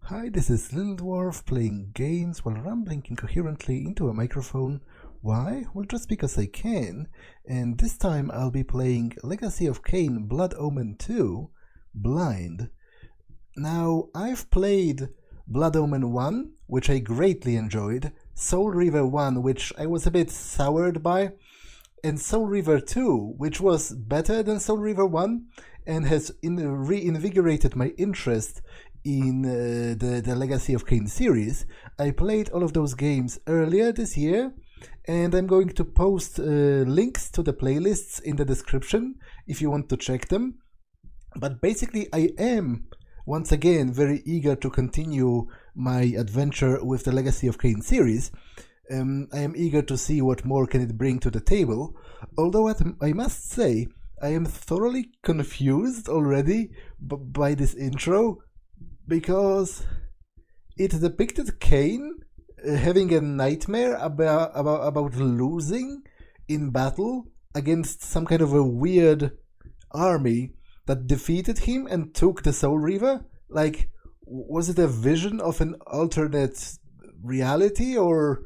Hi, this is Little Dwarf playing games while rambling incoherently into a microphone. Why? Well, just because I can. And this time I'll be playing Legacy of Kain Blood Omen 2 Blind. Now, I've played Blood Omen 1, which I greatly enjoyed, Soul Reaver 1, which I was a bit soured by, and Soul Reaver 2, which was better than Soul Reaver 1 and has reinvigorated my interest in the Legacy of Kain series. I played all of those games earlier this year, and I'm going to post links to the playlists in the description if you want to check them. But basically, I am once again very eager to continue my adventure with the Legacy of Kain series. I am eager to see what more can it bring to the table, although I must say I am thoroughly confused already by this intro, because it depicted Kain having a nightmare about losing in battle against some kind of a weird army that defeated him and took the Soul Reaver. Like, was it a vision of an alternate reality, or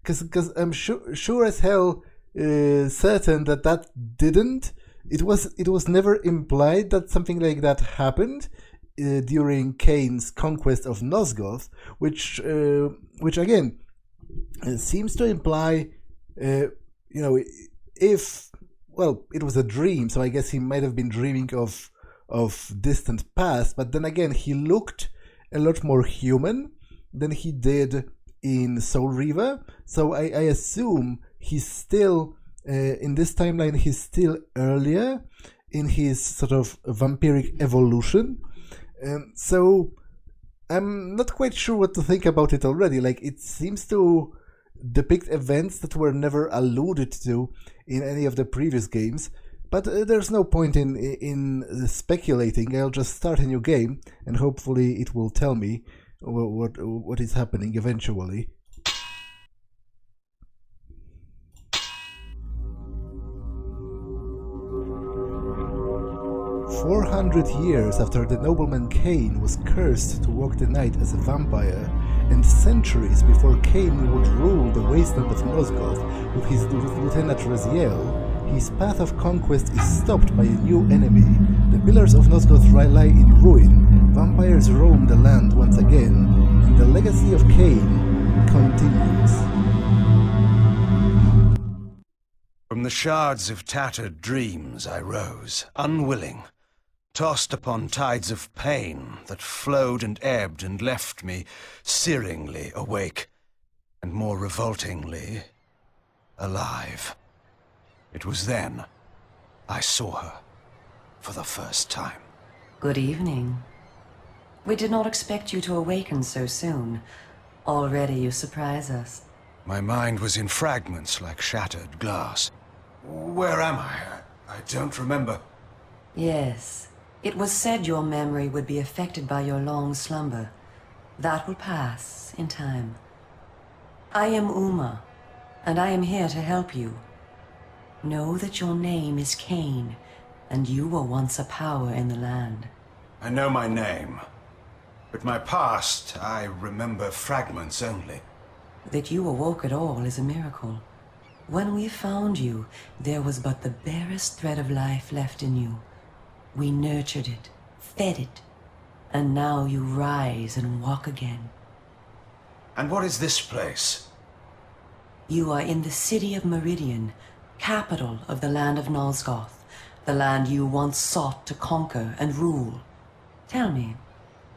because I'm sure as hell certain that didn't. It was never implied that something like that happened during Kain's conquest of Nosgoth, which again seems to imply, if, well, it was a dream, so I guess he might have been dreaming of distant past, but then again, he looked a lot more human than he did in Soul Reaver, so I assume he's still, in this timeline, he's still earlier in his sort of vampiric evolution. So I'm not quite sure what to think about it already. Like, it seems to depict events that were never alluded to in any of the previous games, but there's no point in speculating. I'll just start a new game and hopefully it will tell me what is happening eventually. 400 years after the nobleman Kain was cursed to walk the night as a vampire, and centuries before Kain would rule the wasteland of Nosgoth with his lieutenant Raziel, his path of conquest is stopped by a new enemy. The pillars of Nosgoth lie in ruin, vampires roam the land once again, and the Legacy of Kain continues. From the shards of tattered dreams I rose, unwilling, tossed upon tides of pain that flowed and ebbed and left me searingly awake, and more revoltingly, alive. It was then I saw her for the first time. Good evening. We did not expect you to awaken so soon. Already you surprise us. My mind was in fragments like shattered glass. Where am I? I don't remember. Yes. It was said your memory would be affected by your long slumber. That will pass in time. I am Uma, and I am here to help you. Know that your name is Kain, and you were once a power in the land. I know my name, but my past, I remember fragments only. That you awoke at all is a miracle. When we found you, there was but the barest thread of life left in you. We nurtured it, fed it, and now you rise and walk again. And what is this place? You are in the city of Meridian, capital of the land of Nosgoth, the land you once sought to conquer and rule. Tell me,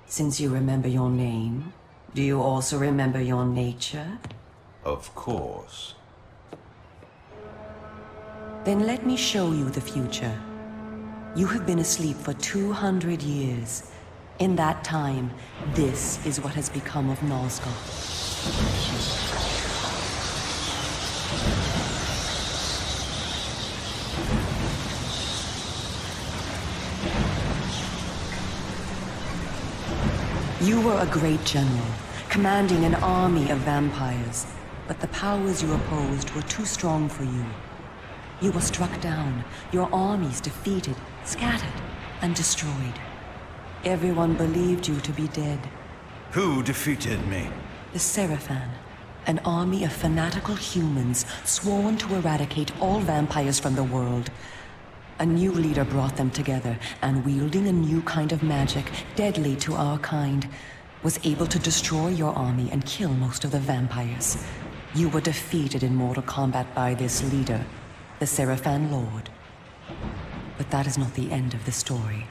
since you remember your name, do you also remember your nature? Of course. Then let me show you the future. You have been asleep for 200 years. In that time, this is what has become of Nosgoth. You were a great general, commanding an army of vampires, but the powers you opposed were too strong for you. You were struck down, your armies defeated, scattered, and destroyed. Everyone believed you to be dead. Who defeated me? The Seraphan, an army of fanatical humans sworn to eradicate all vampires from the world. A new leader brought them together, and wielding a new kind of magic, deadly to our kind, was able to destroy your army and kill most of the vampires. You were defeated in mortal combat by this leader, the Seraphan Lord. But that is not the end of the story.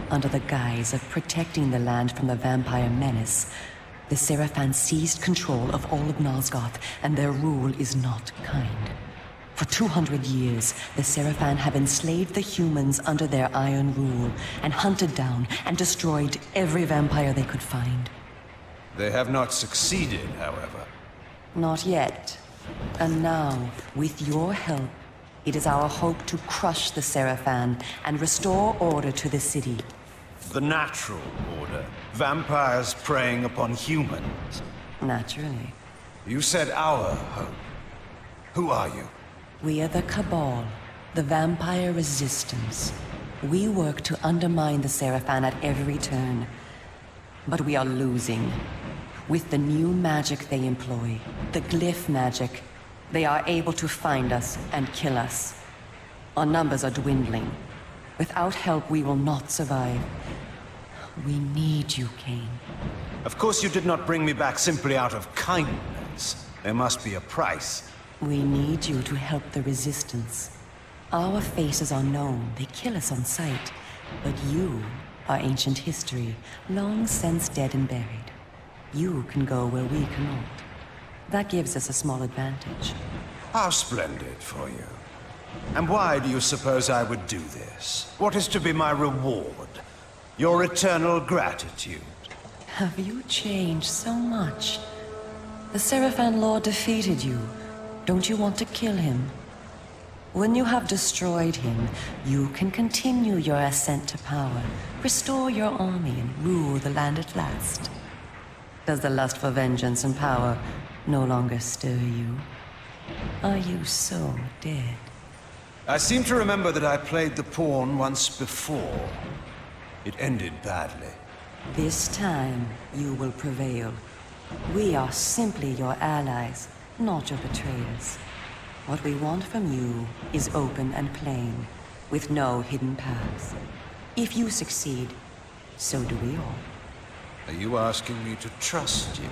Under the guise of protecting the land from the vampire menace, the Seraphan seized control of all of Nosgoth, and their rule is not kind. For 200 years, the Seraphan have enslaved the humans under their iron rule, and hunted down and destroyed every vampire they could find. They have not succeeded, however. Not yet. And now, with your help, it is our hope to crush the Seraphan and restore order to the city. The natural order. Vampires preying upon humans. Naturally. You said our hope. Who are you? We are the Cabal, the vampire resistance. We work to undermine the Seraphan at every turn. But we are losing. With the new magic they employ, the Glyph magic, they are able to find us and kill us. Our numbers are dwindling. Without help, we will not survive. We need you, Kain. Of course you did not bring me back simply out of kindness. There must be a price. We need you to help the Resistance. Our faces are known. They kill us on sight. But you are ancient history, long since dead and buried. You can go where we cannot. That gives us a small advantage. How splendid for you. And why do you suppose I would do this? What is to be my reward? Your eternal gratitude. Have you changed so much? The Seraphan Lord defeated you. Don't you want to kill him? When you have destroyed him, you can continue your ascent to power, restore your army, and rule the land at last. Does the lust for vengeance and power no longer stir you? Are you so dead? I seem to remember that I played the pawn once before. It ended badly. This time, you will prevail. We are simply your allies, not your betrayers. What we want from you is open and plain, with no hidden paths. If you succeed, so do we all. Are you asking me to trust you?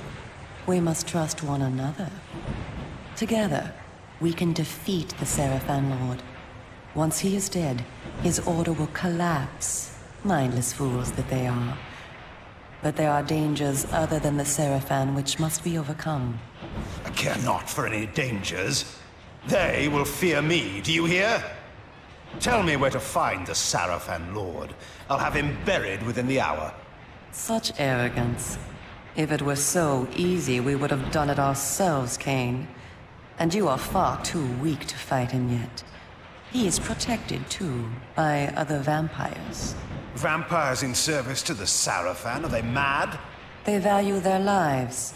We must trust one another. Together, we can defeat the Seraphan Lord. Once he is dead, his order will collapse. Mindless fools that they are. But there are dangers other than the Seraphan which must be overcome. I care not for any dangers. They will fear me, do you hear? Tell me where to find the Seraphan Lord. I'll have him buried within the hour. Such arrogance. If it were so easy, we would have done it ourselves, Kain. And you are far too weak to fight him yet. He is protected, too, by other vampires. Vampires in service to the Seraphan? Are they mad? They value their lives.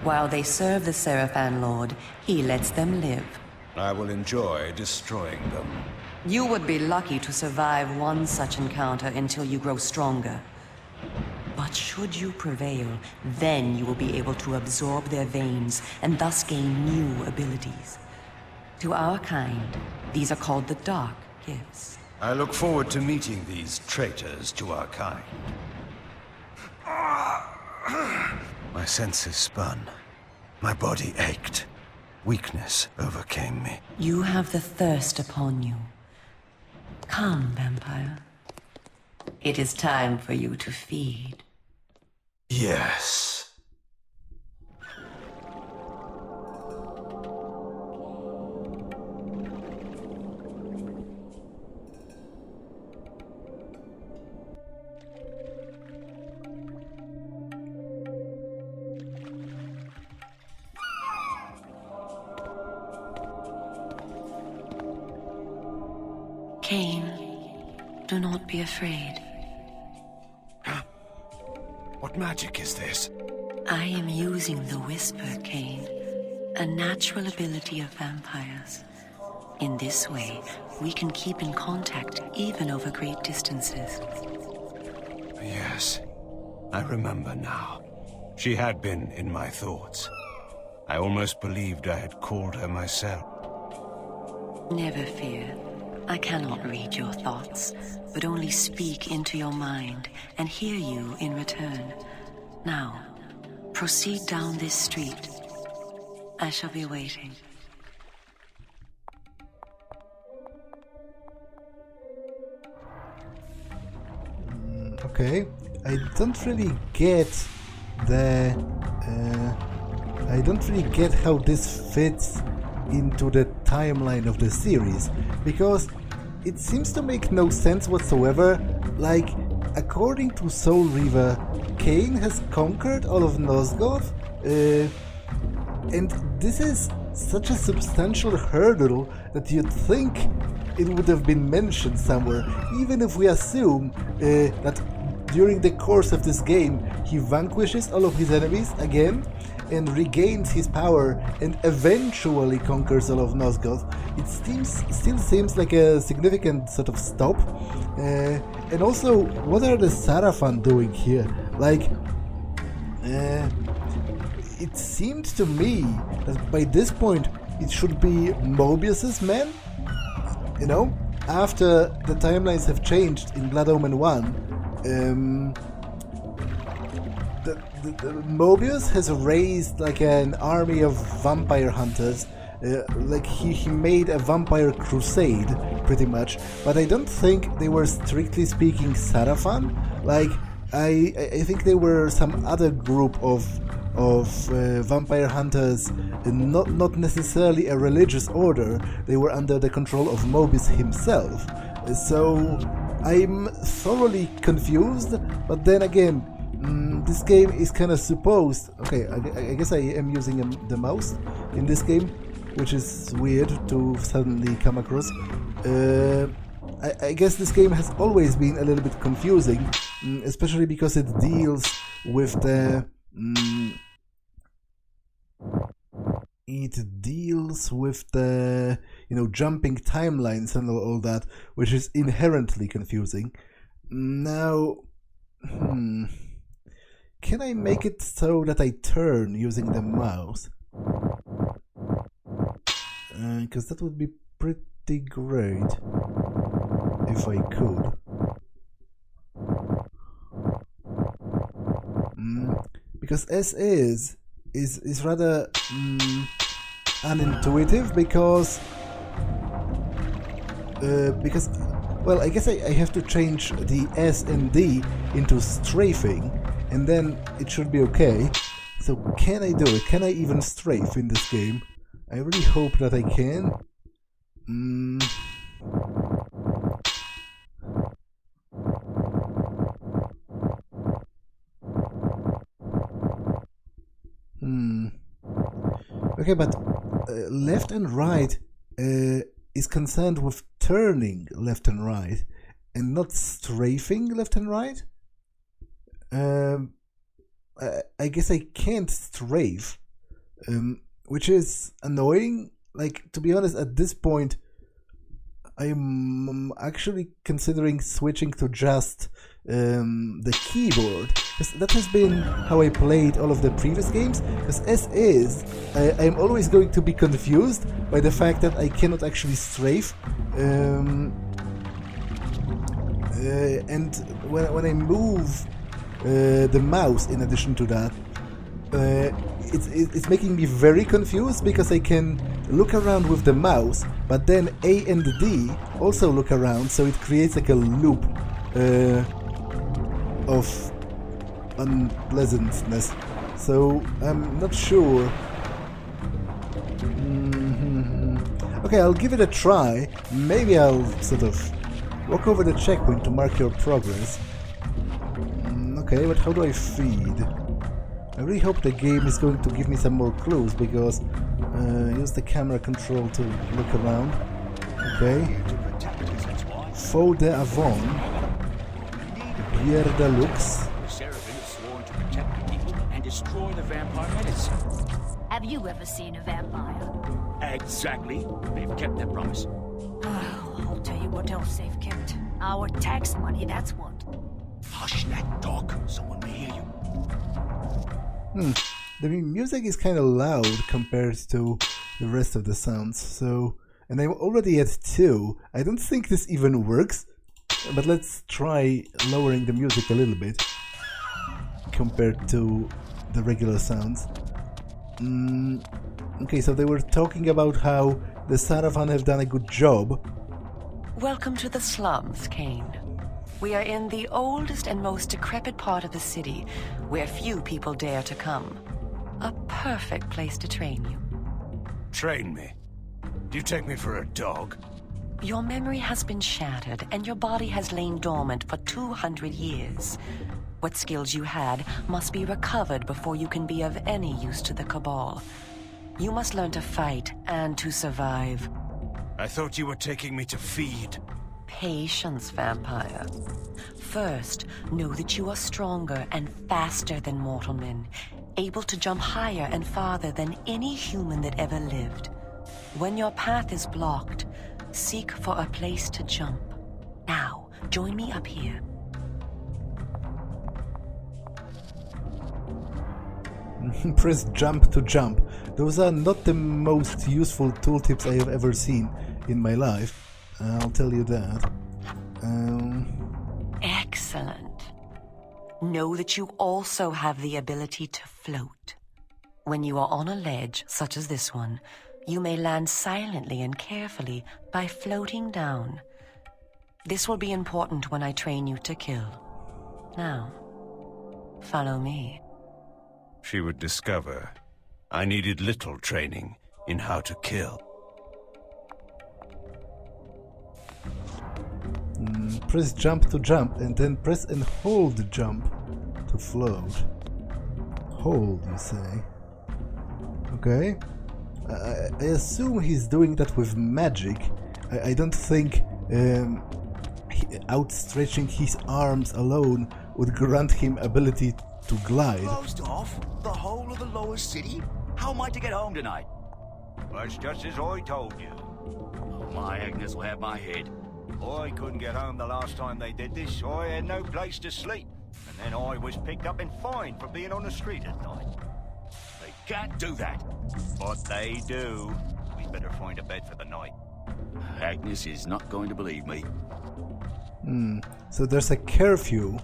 While they serve the Seraphan Lord, he lets them live. I will enjoy destroying them. You would be lucky to survive one such encounter until you grow stronger. But should you prevail, then you will be able to absorb their veins and thus gain new abilities. To our kind, these are called the Dark Gifts. I look forward to meeting these traitors to our kind. My senses spun. My body ached. Weakness overcame me. You have the thirst upon you. Come, vampire. It is time for you to feed. Yes. Kain, do not be afraid. What magic is this? I am using the Whisper, Kain, a natural ability of vampires. In this way, we can keep in contact even over great distances. Yes, I remember now. She had been in my thoughts. I almost believed I had called her myself. Never fear. I cannot read your thoughts, but only speak into your mind and hear you in return. Now, proceed down this street. I shall be waiting. Okay, I don't really get how this fits into the timeline of the series, because it seems to make no sense whatsoever. Like, according to Soul Reaver, Kain has conquered all of Nosgoth, and this is such a substantial hurdle that you'd think it would have been mentioned somewhere, even if we assume that during the course of this game he vanquishes all of his enemies again and regains his power and eventually conquers all of Nosgoth. It still seems like a significant sort of stop. And also, what are the Sarafan doing here? Like, it seemed to me that by this point it should be Mobius's men. You know, after the timelines have changed in Blood Omen 1, Mobius has raised like an army of vampire hunters. Like he made a vampire crusade, pretty much. But I don't think they were strictly speaking Sarafan. Like I think they were some other group of vampire hunters, not necessarily a religious order. They were under the control of Mobius himself. So I'm thoroughly confused, but then again, this game is kind of supposed... Okay, I guess I am using the mouse in this game, which is weird to suddenly come across. I guess this game has always been a little bit confusing, especially because it deals with the... jumping timelines and all that, which is inherently confusing. Now, can I make it so that I turn using the mouse? Because that would be pretty great if I could. Because S is rather unintuitive because well, I guess I have to change the S and D into strafing, and then it should be okay. So can I do it? Can I even strafe in this game? I really hope that I can. Okay, but left and right is concerned with turning left and right, and not strafing left and right. I guess I can't strafe, which is annoying. Like, to be honest, at this point, I'm actually considering switching to just the keyboard, because that has been how I played all of the previous games. Because as is, I'm always going to be confused by the fact that I cannot actually strafe, and when I move the mouse, in addition to that, it's making me very confused, because I can look around with the mouse, but then A and D also look around, so it creates like a loop of unpleasantness. So I'm not sure. Okay, I'll give it a try. Maybe I'll sort of walk over the checkpoint to mark your progress. Okay, but how do I feed? I really hope the game is going to give me some more clues, because use the camera control to look around. Okay. Faux de Avon. Pierre de Lux. The Seraphim is sworn to protect the people and destroy the vampire menace. Have you ever seen a vampire? Exactly. They've kept their promise. Oh, I'll tell you what else they've kept. Our tax money, that's what. Hush that talk. Someone may hear you. The music is kind of loud compared to the rest of the sounds, so... And I'm already at 2. I don't think this even works, but let's try lowering the music a little bit compared to the regular sounds. Okay, so they were talking about how the Saravan have done a good job. Welcome to the slums, Kain. We are in the oldest and most decrepit part of the city, where few people dare to come. A perfect place to train you. Train me? Do you take me for a dog? Your memory has been shattered, and your body has lain dormant for 200 years. What skills you had must be recovered before you can be of any use to the Cabal. You must learn to fight and to survive. I thought you were taking me to feed. Patience, vampire. First, know that you are stronger and faster than mortal men, able to jump higher and farther than any human that ever lived. When your path is blocked, seek for a place to jump. Now, join me up here. Press jump to jump. Those are not the most useful tooltips I have ever seen in my life. I'll tell you that. Excellent. Know that you also have the ability to float. When you are on a ledge, such as this one, you may land silently and carefully by floating down. This will be important when I train you to kill. Now, follow me. She would discover I needed little training in how to kill. Press jump to jump, and then press and hold jump to float. Hold, you say? Okay. I assume he's doing that with magic. I don't think outstretching his arms alone would grant him ability to glide. Closed off the whole of the lower city? How am I to get home tonight? That's just as I told you. Oh, my Agnes will have my head. I couldn't get home the last time they did this. I had no place to sleep. And then I was picked up and fined for being on the street at night. They can't do that. But they do. We better find a bed for the night. Agnes is not going to believe me. So there's a curfew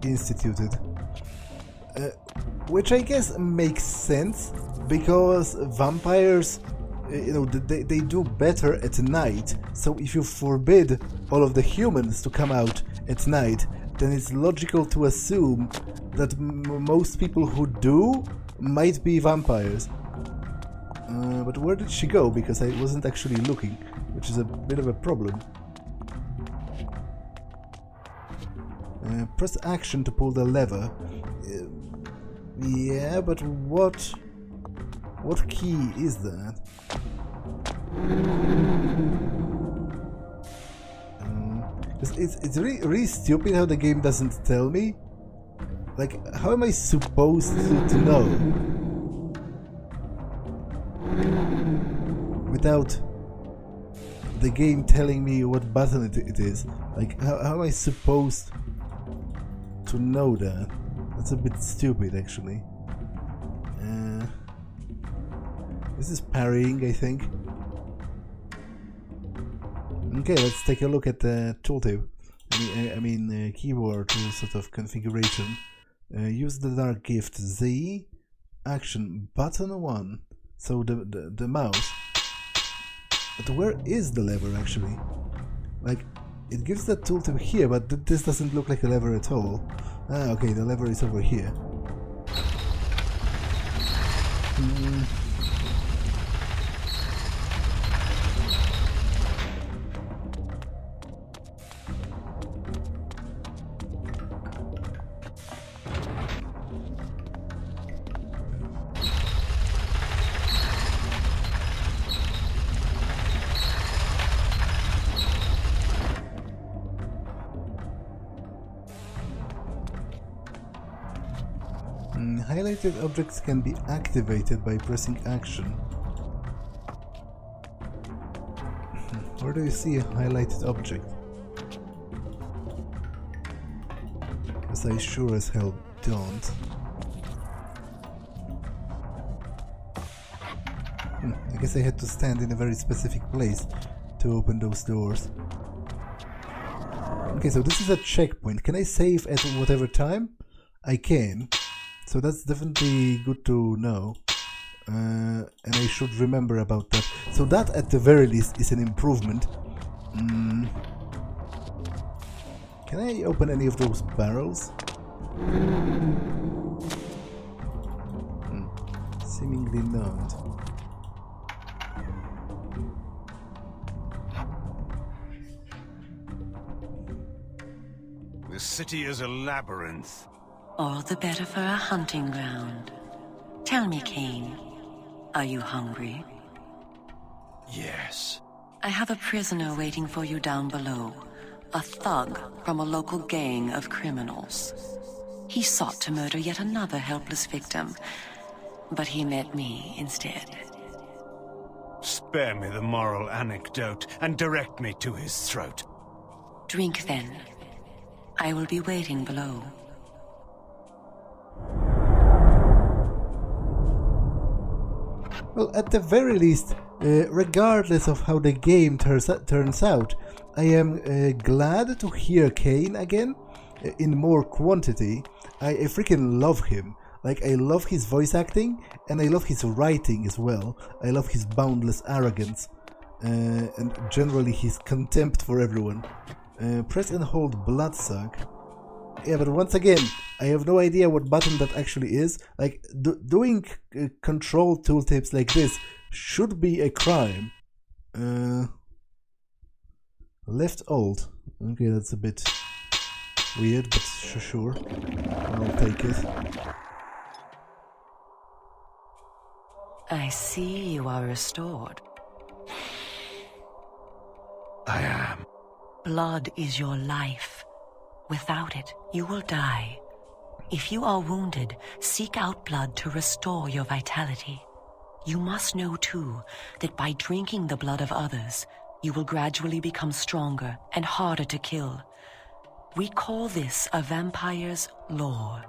instituted. Which I guess makes sense, because vampires, they do better at night. So if you forbid all of the humans to come out at night, then it's logical to assume that most people who do might be vampires. But where did she go? Because I wasn't actually looking, which is a bit of a problem. Press action to pull the lever. Yeah, but what key is that? It's really stupid how the game doesn't tell me. Like, how am I supposed to know? Without the game telling me what button it is. Like, how am I supposed to know that? That's a bit stupid, actually. This is parrying, I think. Okay, let's take a look at the tooltip. I mean keyboard sort of configuration. Use the dark gift Z. Action button 1. So the mouse. But where is the lever actually? Like, it gives that tooltip here, but this doesn't look like a lever at all. Ah, okay, the lever is over here. Highlighted objects can be activated by pressing action. Where do you see a highlighted object? Because I sure as hell don't. I guess I had to stand in a very specific place to open those doors. Okay, so this is a checkpoint. Can I save at whatever time? I can. So that's definitely good to know. And I should remember about that. So that, at the very least, is an improvement. Can I open any of those barrels? Seemingly not. The city is a labyrinth. All the better for a hunting ground. Tell me, Kain, are you hungry? Yes. I have a prisoner waiting for you down below. A thug from a local gang of criminals. He sought to murder yet another helpless victim, but he met me instead. Spare me the moral anecdote and direct me to his throat. Drink then. I will be waiting below. Well, at the very least, regardless of how the game turns out, I am glad to hear Kain again, in more quantity. I freaking love him. Like, I love his voice acting, and I love his writing as well. I love his boundless arrogance, and generally his contempt for everyone. Press and hold bloodsuck. Yeah, but once again, I have no idea what button that actually is. Like, doing control tooltips like this should be a crime. Left alt. Okay, that's a bit weird, but sure. I'll take it. I see you are restored. I am. Blood is your life. Without it, you will die. If you are wounded, seek out blood to restore your vitality. You must know, too, that by drinking the blood of others, you will gradually become stronger and harder to kill. We call this a vampire's lore.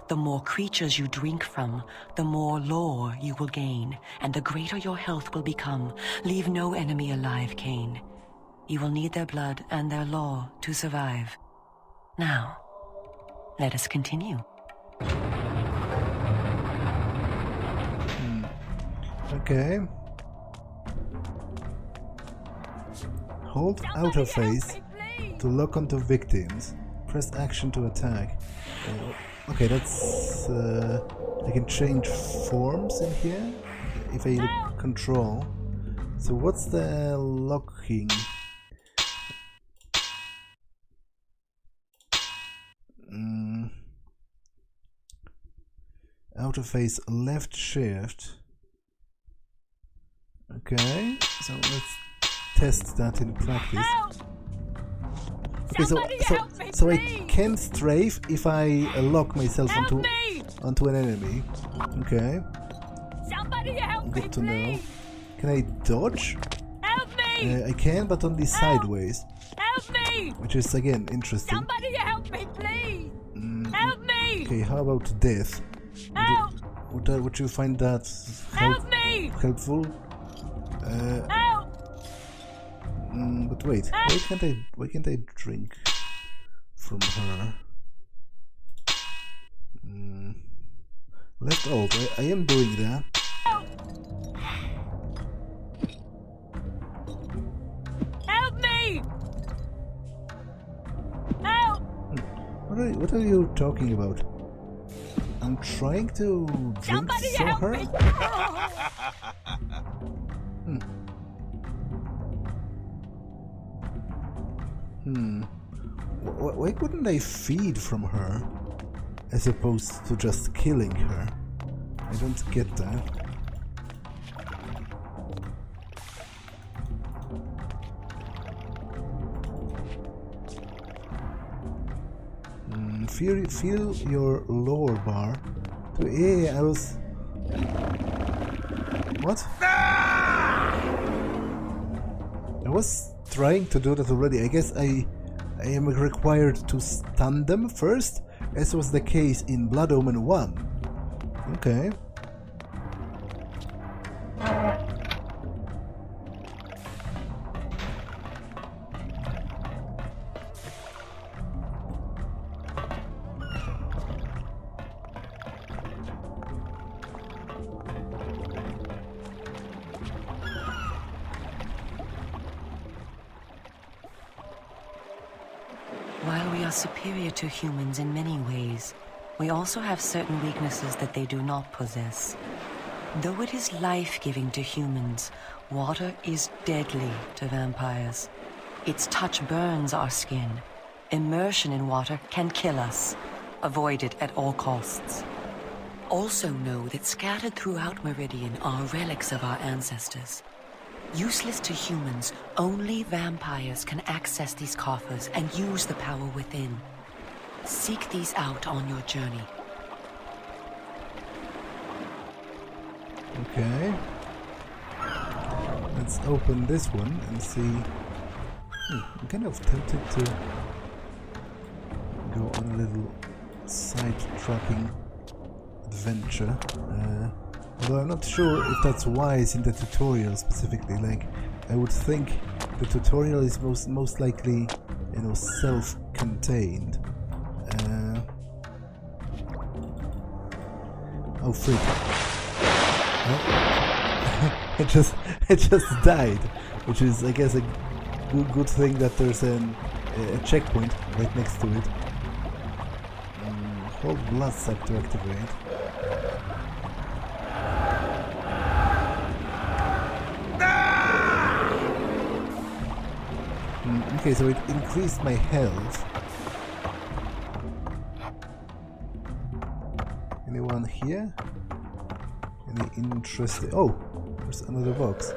The more creatures you drink from, the more lore you will gain, and the greater your health will become. Leave no enemy alive, Kain. You will need their blood and their lore to survive. Now, let us continue. Okay. Hold outer face to lock onto victims. Press action to attack. Okay, that's... I can change forms in here if I look control. So what's the locking? Outer face left shift. Okay, so let's test that in practice. Okay, so I can strafe if I lock myself onto an enemy. Okay. Good to know. Can I dodge? Help me! I can, but only sideways. Help me! Which is again interesting. Somebody help me, please! Help me! Okay, how about death? Help! Would you find that helpful? Help! But wait, why can't I drink from her? Left alt, I am doing that. Help me! Help! What are you talking about? I'm trying to drink from her? Why couldn't I feed from her as opposed to just killing her? I don't get that. Feel your lower bar. Yeah, I was... What? I was trying to do that already. I guess I am required to stun them first, as was the case in Blood Omen 1. Okay. are superior to humans in many ways. We also have certain weaknesses that they do not possess. Though it is life-giving to humans, water is deadly to vampires. Its touch burns our skin. Immersion in water can kill us. Avoid it at all costs. Also know that scattered throughout Meridian are relics of our ancestors. Useless to humans, only vampires can access these coffers and use the power within. Seek these out on your journey. Okay. Let's open this one and see. I'm kind of tempted to go on a little side-tracking adventure. Although I'm not sure if that's wise in the tutorial specifically. Like, I would think the tutorial is most likely, you know, self-contained. Oh freak! Oh. it just died, which is, I guess, a good thing that there's a checkpoint right next to it. Hold blood sac to activate. Okay, so it increased my health. Anyone here? Any interesting... Oh! There's another box.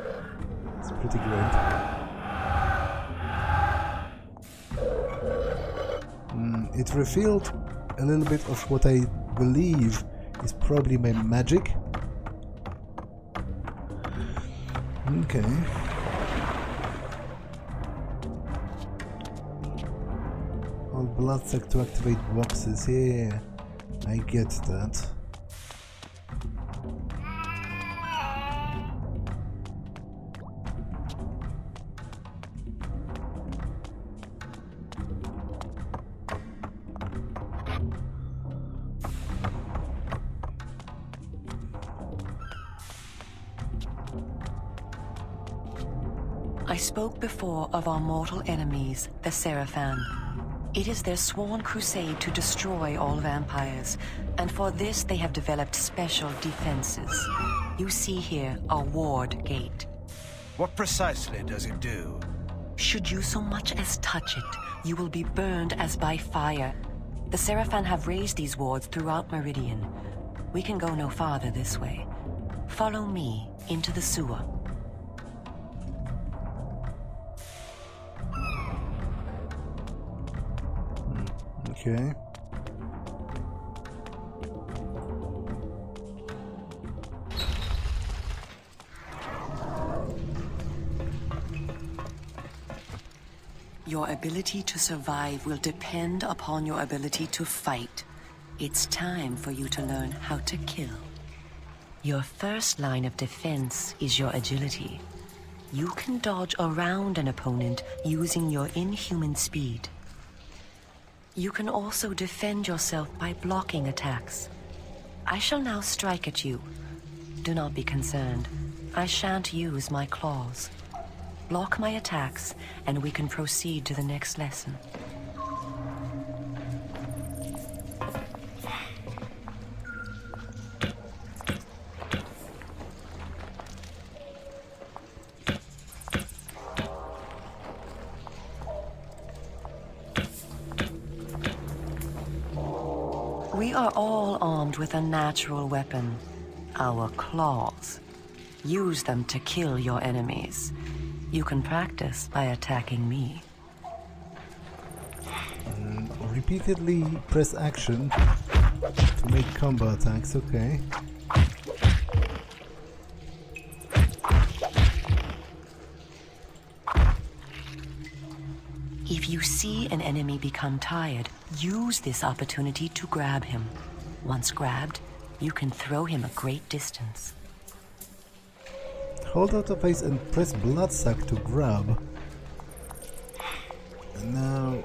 It's pretty great. It revealed a little bit of what I believe is probably my magic. Okay. All blood sac to activate boxes. Yeah, I get that. I spoke before of our mortal enemies, the Seraphan. It is their sworn crusade to destroy all vampires, and for this they have developed special defenses. You see here a ward gate. What precisely does it do? Should you so much as touch it, you will be burned as by fire. The Seraphan have raised these wards throughout Meridian. We can go no farther this way. Follow me into the sewer. Okay. Your ability to survive will depend upon your ability to fight. It's time for you to learn how to kill. Your first line of defense is your agility. You can dodge around an opponent using your inhuman speed. You can also defend yourself by blocking attacks. I shall now strike at you. Do not be concerned. I shan't use my claws. Block my attacks, and we can proceed to the next lesson. We are all armed with a natural weapon, our claws. Use them to kill your enemies. You can practice by attacking me. Repeatedly press action to make combo attacks, okay. If you see an enemy become tired, use this opportunity to grab him. Once grabbed, you can throw him a great distance. Hold out the face and press blood sac to grab. And now...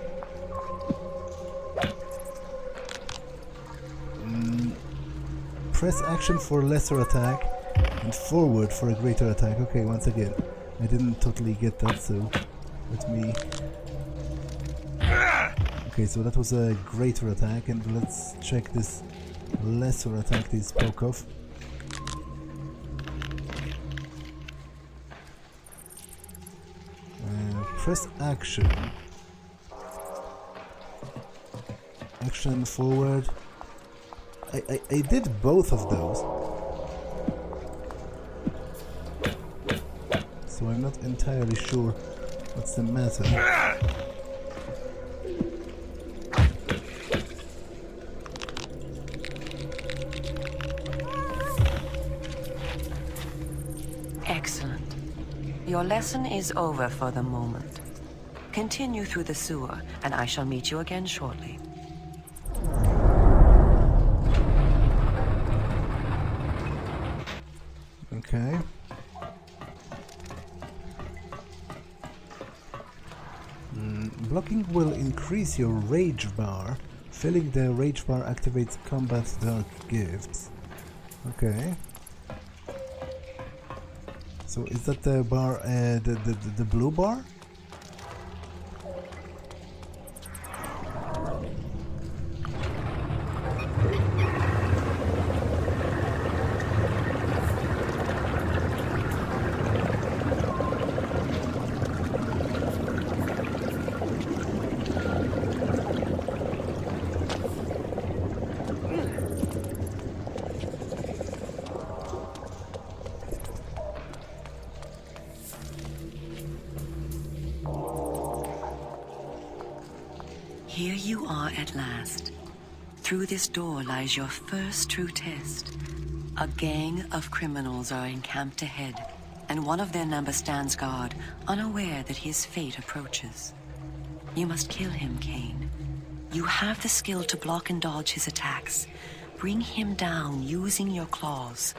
press action for lesser attack and forward for a greater attack. Okay, once again, I didn't totally get that, so let me... Okay, so that was a greater attack, and let's check this lesser attack they spoke of. Press action. Action forward. I did both of those. So I'm not entirely sure what's the matter. Excellent. Your lesson is over for the moment. Continue through the sewer, and I shall meet you again shortly. Okay. Blocking will increase your rage bar. Filling the rage bar activates combat dark gifts. Okay. So is that the bar, the blue bar? Here you are at last. Through this door lies your first true test. A gang of criminals are encamped ahead, and one of their number stands guard, unaware that his fate approaches. You must kill him, Kain. You have the skill to block and dodge his attacks. Bring him down using your claws.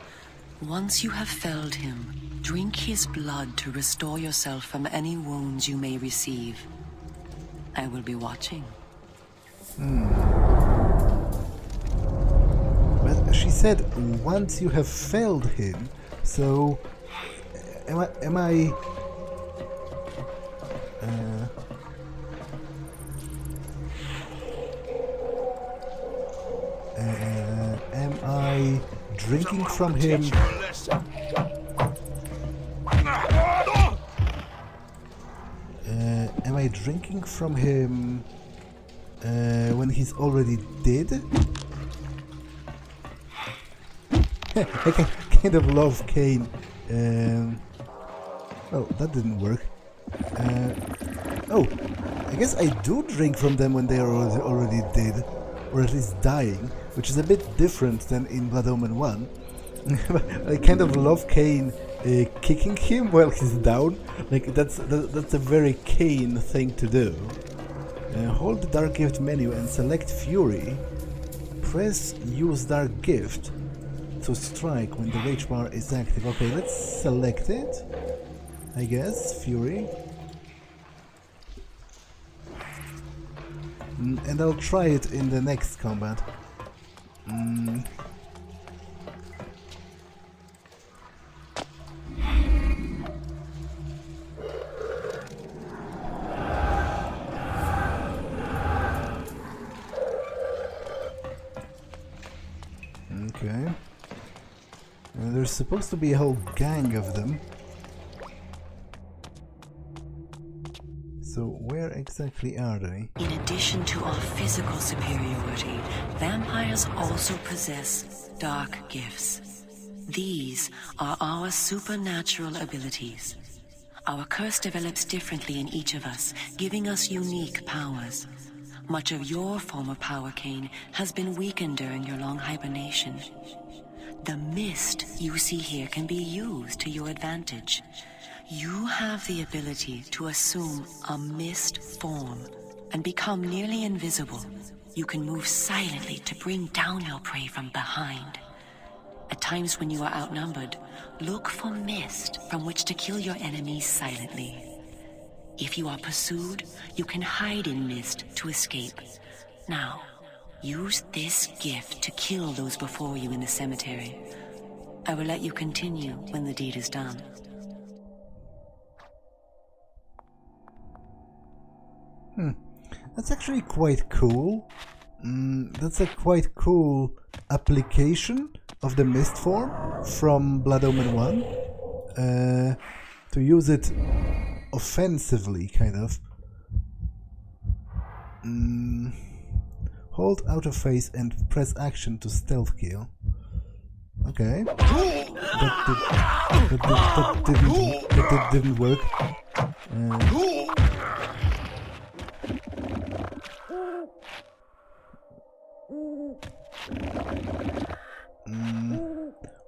Once you have felled him, drink his blood to restore yourself from any wounds you may receive. I will be watching. But she said once you have failed him, so am I drinking from him? Am I drinking from him when he's already dead? I kind of love Kain. Oh, that didn't work. Oh, I guess I do drink from them when they are already dead, or at least dying, which is a bit different than in Blood Omen 1. I kind of love Kain kicking him while he's down. Like that's a very Kain thing to do. Hold the Dark Gift menu and select Fury. Press Use Dark Gift to strike when the rage bar is active. Okay, let's select it. I guess Fury. And I'll try it in the next combat. Okay. There's supposed to be a whole gang of them. So where exactly are they? In addition to our physical superiority, vampires also possess dark gifts. These are our supernatural abilities. Our curse develops differently in each of us, giving us unique powers. Much of your former power, Kain, has been weakened during your long hibernation. The mist you see here can be used to your advantage. You have the ability to assume a mist form and become nearly invisible. You can move silently to bring down your prey from behind. At times when you are outnumbered, look for mist from which to kill your enemies silently. If you are pursued, you can hide in mist to escape. Now, use this gift to kill those before you in the cemetery. I will let you continue when the deed is done. That's actually quite cool. That's a quite cool application of the mist form from Blood Omen 1. To use it offensively, kind of. Hold out of phase and press action to stealth kill. Okay. That didn't work.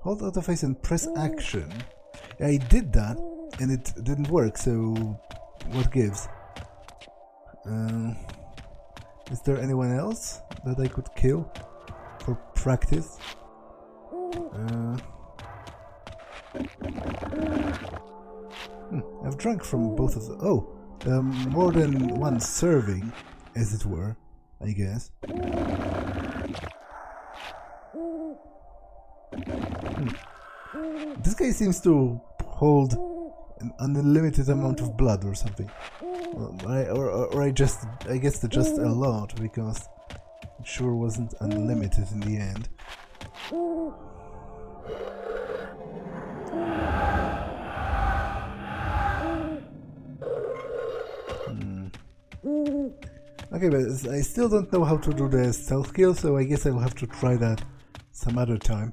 Hold out of phase and press action. Yeah, I did that and it didn't work, so what gives? Is there anyone else that I could kill for practice? I've drunk from both of them. Oh, more than one serving, as it were, I guess. This guy seems to hold an unlimited amount of blood or something. I guess just a lot, because it sure wasn't unlimited in the end. Okay, but I still don't know how to do the stealth kill, so I guess I'll have to try that some other time.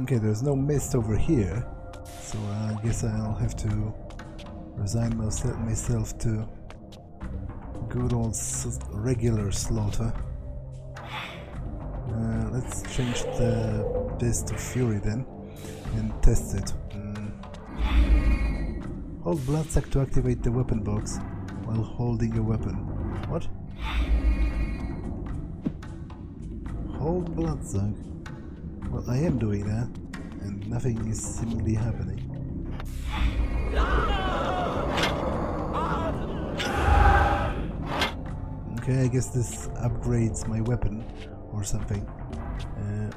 Okay, there's no mist over here, so I guess I'll have to resign myself to good old regular slaughter. Let's change this to Fury then, and test it. Hold Bloodsack to activate the weapon box while holding a weapon. What? Hold Bloodsack. Well, I am doing that, and nothing is seemingly happening. Okay, I guess this upgrades my weapon or something,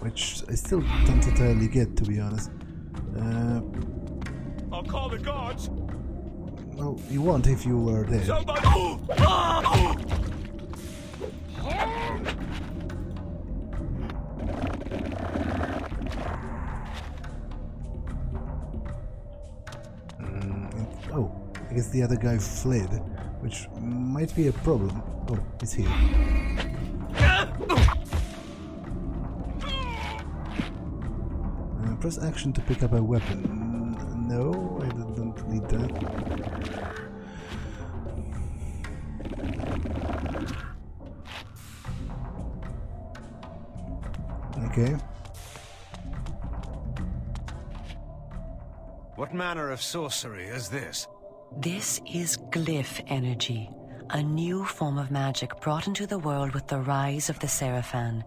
which I still don't entirely get, to be honest. I'll call the guards. Well, you won't if you were there. Somebody. Oh, I guess the other guy fled, which might be a problem. Oh, he's here. Press action to pick up a weapon. No, I don't need that. Okay. What manner of sorcery is this? This is Glyph energy, a new form of magic brought into the world with the rise of the Seraphan.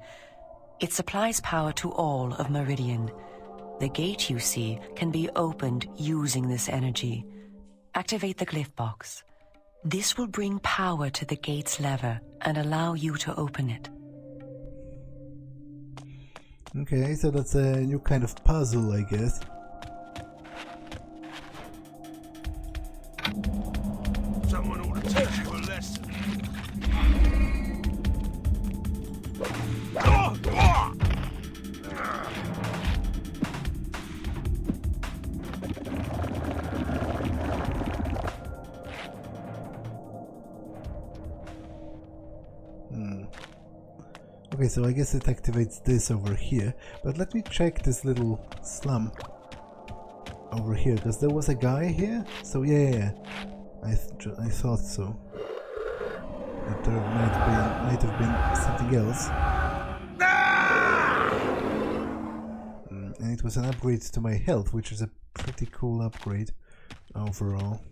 It supplies power to all of Meridian. The gate you see can be opened using this energy. Activate the Glyph box. This will bring power to the gate's lever and allow you to open it. Okay, so that's a new kind of puzzle, I guess. Someone ought to teach you a lesson. Okay, so I guess it activates this over here, but let me check this little slum over here, because there was a guy here, so yeah. I thought so. But there might have been something else. And it was an upgrade to my health, which is a pretty cool upgrade overall.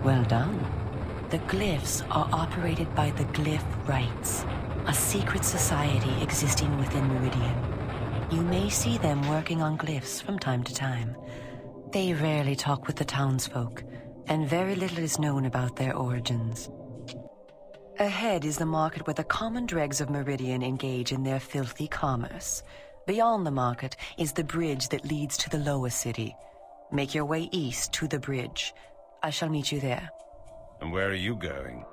Well done. The glyphs are operated by the glyph rites. A secret society existing within Meridian. You may see them working on glyphs from time to time. They rarely talk with the townsfolk, and very little is known about their origins. Ahead is the market where the common dregs of Meridian engage in their filthy commerce. Beyond the market is the bridge that leads to the lower city. Make your way east to the bridge. I shall meet you there. And where are you going?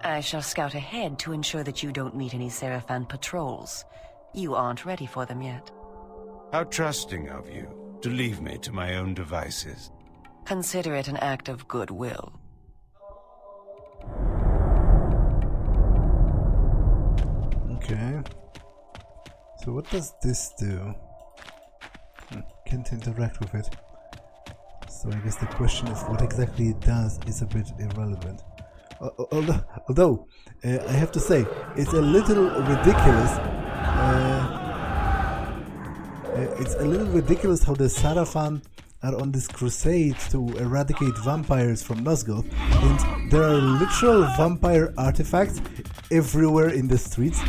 I shall scout ahead to ensure that you don't meet any Seraphan patrols. You aren't ready for them yet. How trusting of you to leave me to my own devices. Consider it an act of goodwill. Okay. So what does this do? Can't interact with it. So I guess the question of what exactly it does is a bit irrelevant. Although I have to say, it's a little ridiculous. It's a little ridiculous how the Seraphan are on this crusade to eradicate vampires from Nosgoth, and there are literal vampire artifacts everywhere in the streets.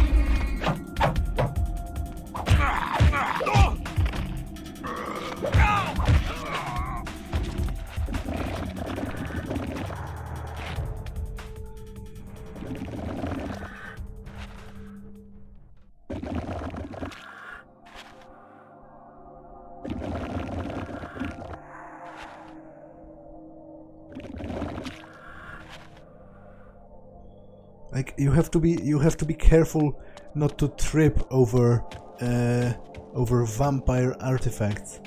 Like you have to be careful not to trip over vampire artifacts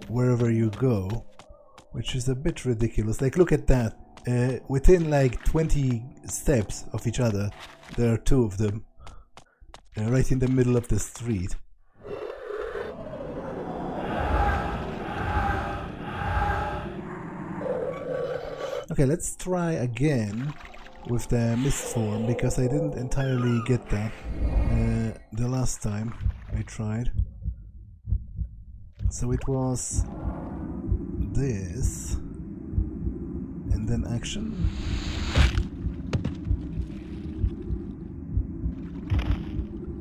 wherever you go, which is a bit ridiculous. Like look at that. Within like 20 steps of each other, there are two of them right in the middle of the street. Okay, let's try again with the mist form, because I didn't entirely get that the last time I tried. So it was this, and then action.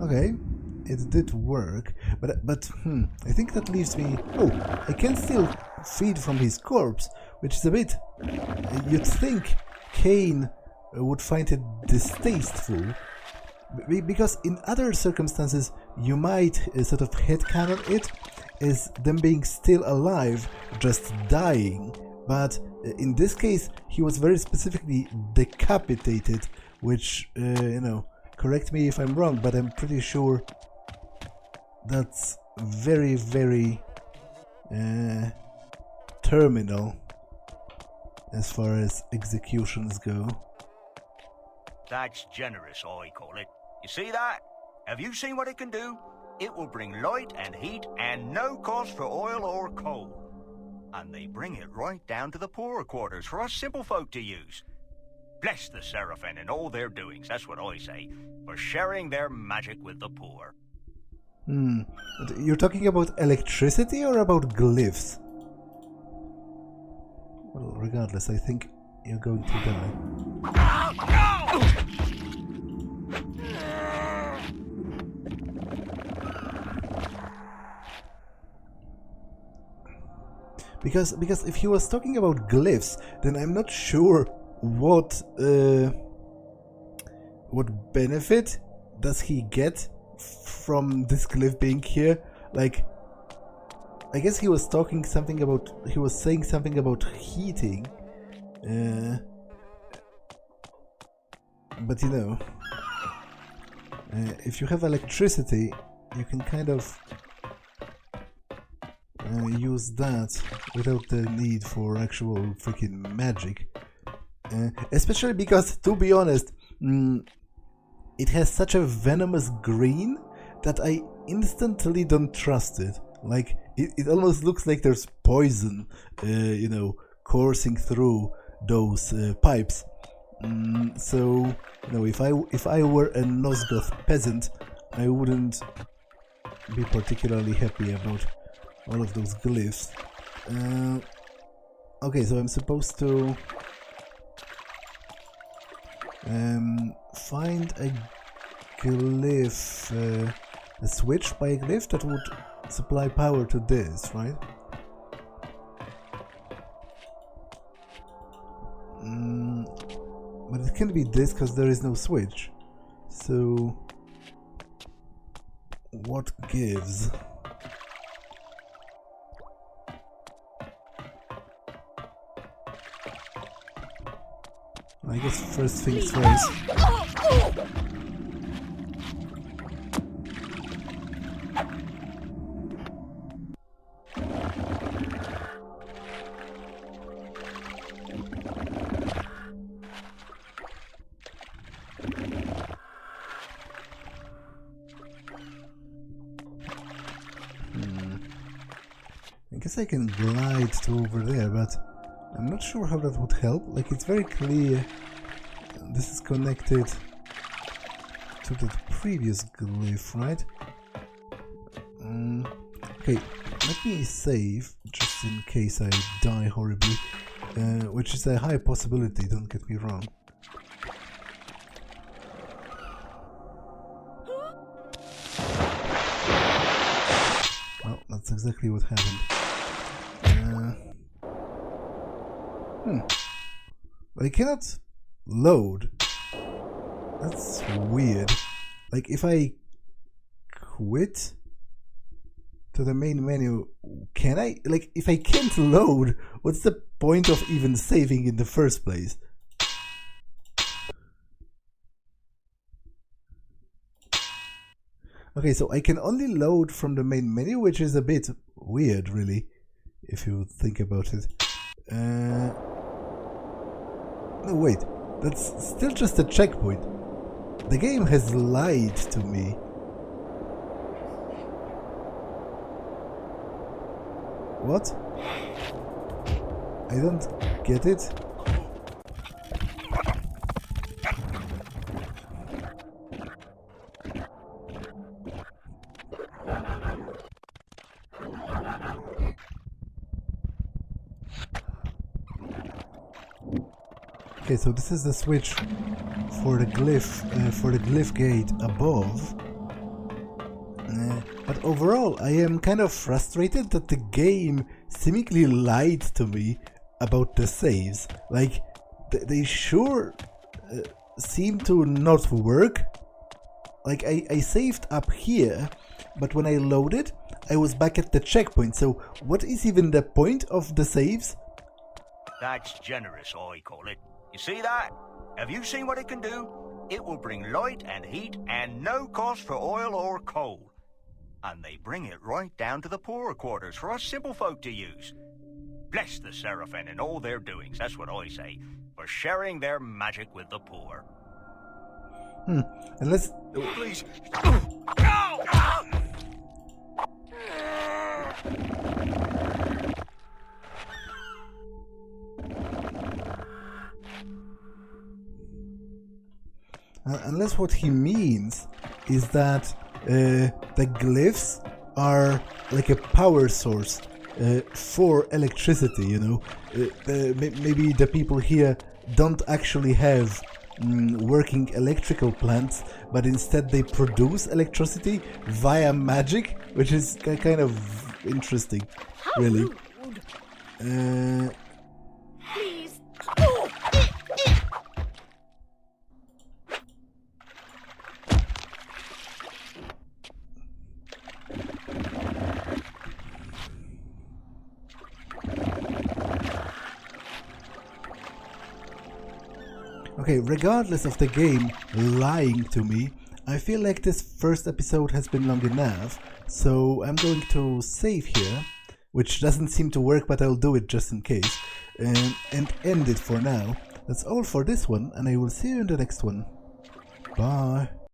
Okay, it did work, but I think that leaves me... Oh, I can still feed from his corpse, which is a bit... You'd think Kain would find it distasteful, because in other circumstances you might sort of headcanon it as them being still alive, just dying, but in this case he was very specifically decapitated, which, you know, correct me if I'm wrong, but I'm pretty sure that's very, very terminal as far as executions go. That's generous, I call it. You see that? Have you seen what it can do? It will bring light and heat and no cost for oil or coal. And they bring it right down to the poorer quarters for us simple folk to use. Bless the Seraphan and all their doings, that's what I say, for sharing their magic with the poor. You're talking about electricity or about glyphs? Well, regardless, I think you're going to die. Because if he was talking about glyphs, then I'm not sure what benefit does he get from this glyph being here. Like, I guess he was saying something about heating, but you know, if you have electricity, you can kind of use that without the need for actual freaking magic, especially because, to be honest, it has such a venomous green that I instantly don't trust it. Like, it almost looks like there's poison, you know, coursing through those pipes. So, you know, if I were a Nosgoth peasant, I wouldn't be particularly happy about all of those glyphs. Okay, so I'm supposed to find a glyph, a switch by a glyph that would supply power to this, right? But it can't be this because there is no switch. So what gives? I guess first things first. I guess I can glide to over there, but I'm not sure how that would help. Like, it's very clear this is connected to the previous glyph, right? Okay, let me save just in case I die horribly, which is a high possibility, don't get me wrong. Well, that's exactly what happened. I cannot load. That's weird. Like, if I quit to the main menu, can I? Like, if I can't load, what's the point of even saving in the first place? Okay, so I can only load from the main menu, which is a bit weird, really, if you think about it. No, wait, that's still just a checkpoint. The game has lied to me. What? I don't get it. Okay, so this is the switch for the glyph gate above. But overall, I am kind of frustrated that the game seemingly lied to me about the saves. Like, they sure seem to not work. Like, I saved up here, but when I loaded, I was back at the checkpoint. So what is even the point of the saves? That's generous, I call it. You see that? Have you seen what it can do? It will bring light and heat and no cost for oil or coal. And they bring it right down to the poorer quarters for us simple folk to use. Bless the Seraphim and all their doings, that's what I say, for sharing their magic with the poor. Unless... Please. Unless what he means is that the glyphs are like a power source for electricity, you know. Maybe the people here don't actually have working electrical plants, but instead they produce electricity via magic, which is kind of interesting, really. Please. Okay, regardless of the game lying to me, I feel like this first episode has been long enough, so I'm going to save here, which doesn't seem to work, but I'll do it just in case, and end it for now. That's all for this one, and I will see you in the next one. Bye!